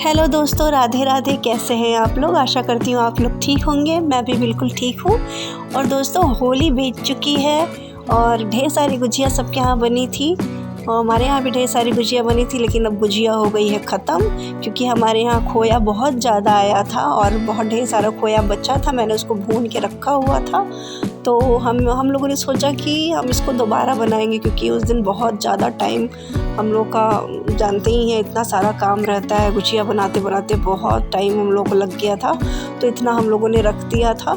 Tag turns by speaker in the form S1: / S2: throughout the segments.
S1: Hello दोस्तों, राधे राधे। कैसे हैं आप लोग? आशा करती हूँ आप लोग ठीक होंगे। मैं भी बिल्कुल ठीक हूँ। और दोस्तों, होली बीत चुकी है और ढेर सारी गुजिया सबके यहाँ बनी थी और हमारे यहाँ भी ढेर सारी गुजिया बनी थी, लेकिन अब गुजिया हो गई है ख़त्म क्योंकि हमारे यहाँ खोया बहुत ज़्यादा आया था और बहुत ढेर सारा खोया बचा था। मैंने उसको भून के रखा हुआ था, तो हम लोगों ने सोचा कि हम इसको दोबारा बनाएंगे क्योंकि उस दिन बहुत ज़्यादा टाइम हम लोग का जानते ही हैं, इतना सारा काम रहता है। गुजिया बनाते बनाते बहुत टाइम हम लोग को लग गया था, तो इतना हम लोगों ने रख दिया था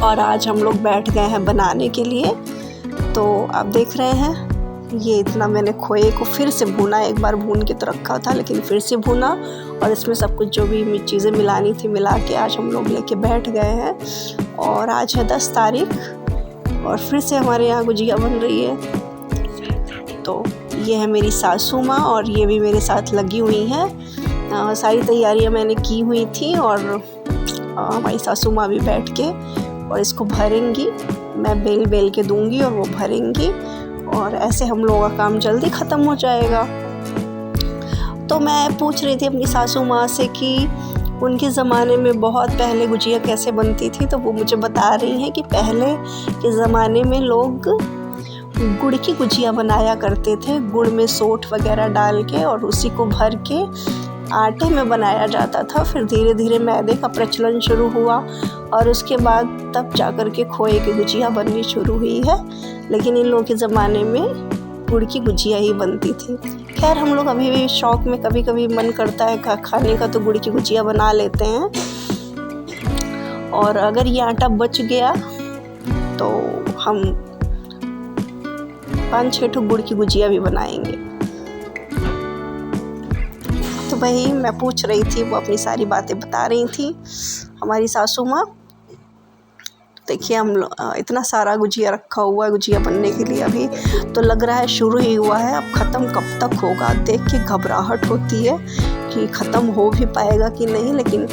S1: और आज हम लोग बैठ गए हैं बनाने के लिए। तो आप देख रहे हैं, ये इतना मैंने खोए को फिर से भूना। एक बार भून के तो रखा था, लेकिन फिर से भूना और इसमें सब कुछ जो भी चीज़ें मिलानी थी मिला के आज हम लोग लेके बैठ गए हैं। और आज है 10 तारीख और फिर से हमारे यहाँ गुजिया बन रही है। तो ये है मेरी सासू माँ और ये भी मेरे साथ लगी हुई हैं। सारी तैयारियाँ मैंने की हुई थी और हमारी सासू माँ भी बैठ के और इसको भरेंगी। मैं बेल के दूंगी और वो भरेंगी और ऐसे हम लोगों का काम जल्दी ख़त्म हो जाएगा। तो मैं पूछ रही थी अपनी सासू माँ से कि उनके ज़माने में बहुत पहले गुजिया कैसे बनती थी, तो वो मुझे बता रही हैं कि पहले के ज़माने में लोग गुड़ की गुजिया बनाया करते थे। गुड़ में सोंठ वगैरह डाल के और उसी को भर के आटे में बनाया जाता था। फिर धीरे धीरे मैदे का प्रचलन शुरू हुआ और उसके बाद तब जाकर के खोए की गुजिया बननी शुरू हुई है। लेकिन इन लोगों के ज़माने में गुड़ की गुजिया ही बनती थी। खैर, हम लोग अभी भी शौक़ में कभी कभी मन करता है खाने का तो गुड़ की गुजिया बना लेते हैं। और अगर ये आटा बच गया तो हम 5-6 ठो गुड़ की गुजिया भी बनाएंगे। तो वही मैं पूछ रही थी, वो अपनी सारी बातें बता रही थी हमारी सासू माँ। देखिए, हम इतना सारा गुजिया रखा हुआ है गुजिया बनने के लिए। अभी तो लग रहा है शुरू ही हुआ है, अब ख़त्म कब तक होगा देख के घबराहट होती है कि ख़त्म हो भी पाएगा कि नहीं। लेकिन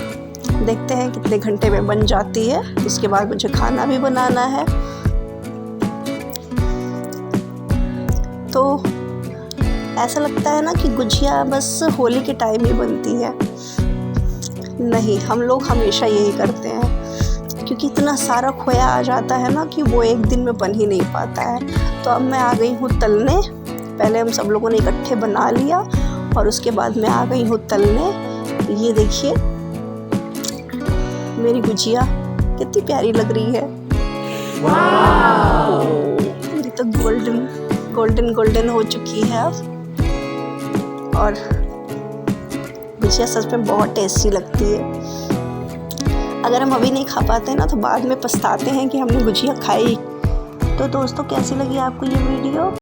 S1: देखते हैं कितने घंटे में बन जाती है। उसके बाद मुझे खाना भी बनाना है। तो ऐसा लगता है ना कि गुजिया बस होली के टाइम ही बनती है। नहीं, हम लोग हमेशा यही करते हैं क्योंकि इतना सारा खोया आ जाता है ना कि वो एक दिन में बन ही नहीं पाता है। तो अब मैं आ गई हूँ तलने। पहले हम सब लोगों ने इकट्ठे बना लिया और उसके बाद मैं आ गई हूँ तलने। ये देखिए मेरी गुजिया कितनी प्यारी लग रही है। ये तो गोल्डन हो चुकी है अब। और गुजिया सच में बहुत टेस्टी लगती है। अगर हम अभी नहीं खा पाते हैं ना तो बाद में पछताते हैं कि हमने गुजिया खाई। तो दोस्तों, कैसी लगी आपको ये वीडियो?